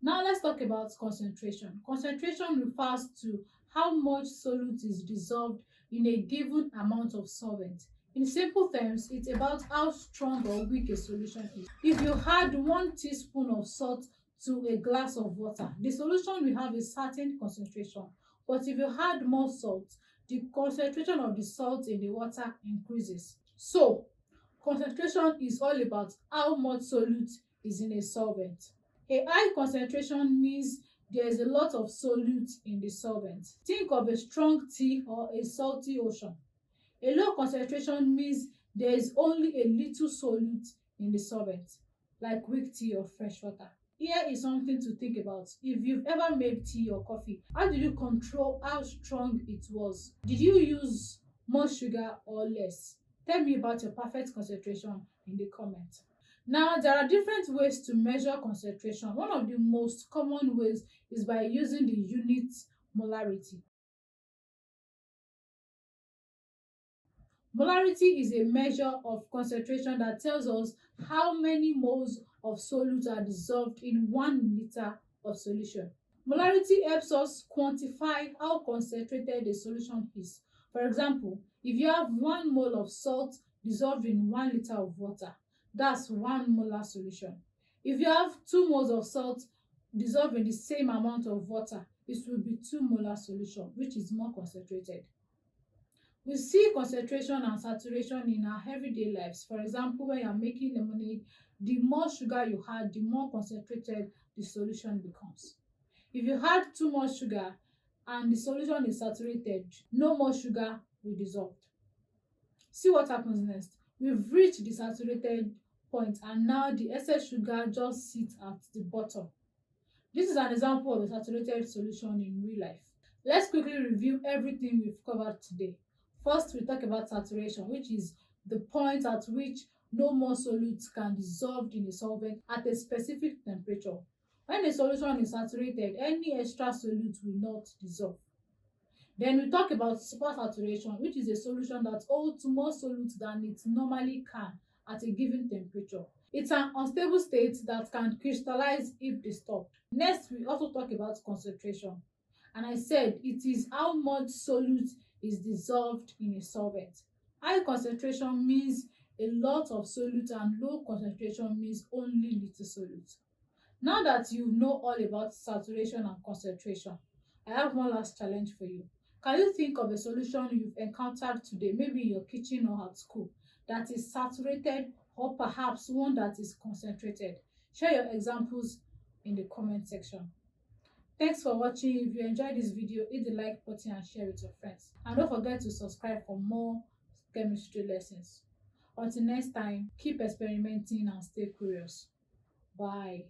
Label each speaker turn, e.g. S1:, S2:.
S1: Now let's talk about concentration. Concentration refers to how much solute is dissolved in a given amount of solvent. In simple terms, it's about how strong or weak a solution is. If you add 1 teaspoon of salt to a glass of water, the solution will have a certain concentration. But if you add more salt, the concentration of the salt in the water increases. So, concentration is all about how much solute is in a solvent. A high concentration means there is a lot of solute in the solvent. Think of a strong tea or a salty ocean. A low concentration means there is only a little solute in the solvent, like weak tea or fresh water. Here is something to think about. If you've ever made tea or coffee, how did you control how strong it was? Did you use more sugar or less? Tell me about your perfect concentration in the comments. Now, there are different ways to measure concentration. One of the most common ways is by using the unit molarity. Molarity is a measure of concentration that tells us how many moles of solute are dissolved in 1 liter of solution. Molarity helps us quantify how concentrated a solution is. For example, if you have 1 mole of salt dissolved in 1 liter of water, that's 1 molar solution. If you have 2 moles of salt dissolved in the same amount of water, it will be 2 molar solution, which is more concentrated. We see concentration and saturation in our everyday lives. For example, when you are making lemonade, the more sugar you add, the more concentrated the solution becomes. If you add too much sugar and the solution is saturated, no more sugar will dissolve. See what happens next. We've reached the saturated point and now the excess sugar just sits at the bottom. This is an example of a saturated solution in real life. Let's quickly review everything we've covered today. First, we talk about saturation, which is the point at which no more solute can dissolve in a solvent at a specific temperature. When a solution is saturated, any extra solute will not dissolve. Then we talk about supersaturation, which is a solution that holds more solute than it normally can at a given temperature. It's an unstable state that can crystallize if disturbed. Next, we also talk about concentration. And I said it is how much solute is dissolved in a solvent. High concentration means a lot of solute and low concentration means only little solute. Now that you know all about saturation and concentration, I have one last challenge for you. Can you think of a solution you've encountered today, maybe in your kitchen or at school, that is saturated or perhaps one that is concentrated? Share your examples in the comment section. Thanks for watching. If you enjoyed this video, hit the like button and share with your friends. And don't forget to subscribe for more chemistry lessons. Until next time, keep experimenting and stay curious. Bye.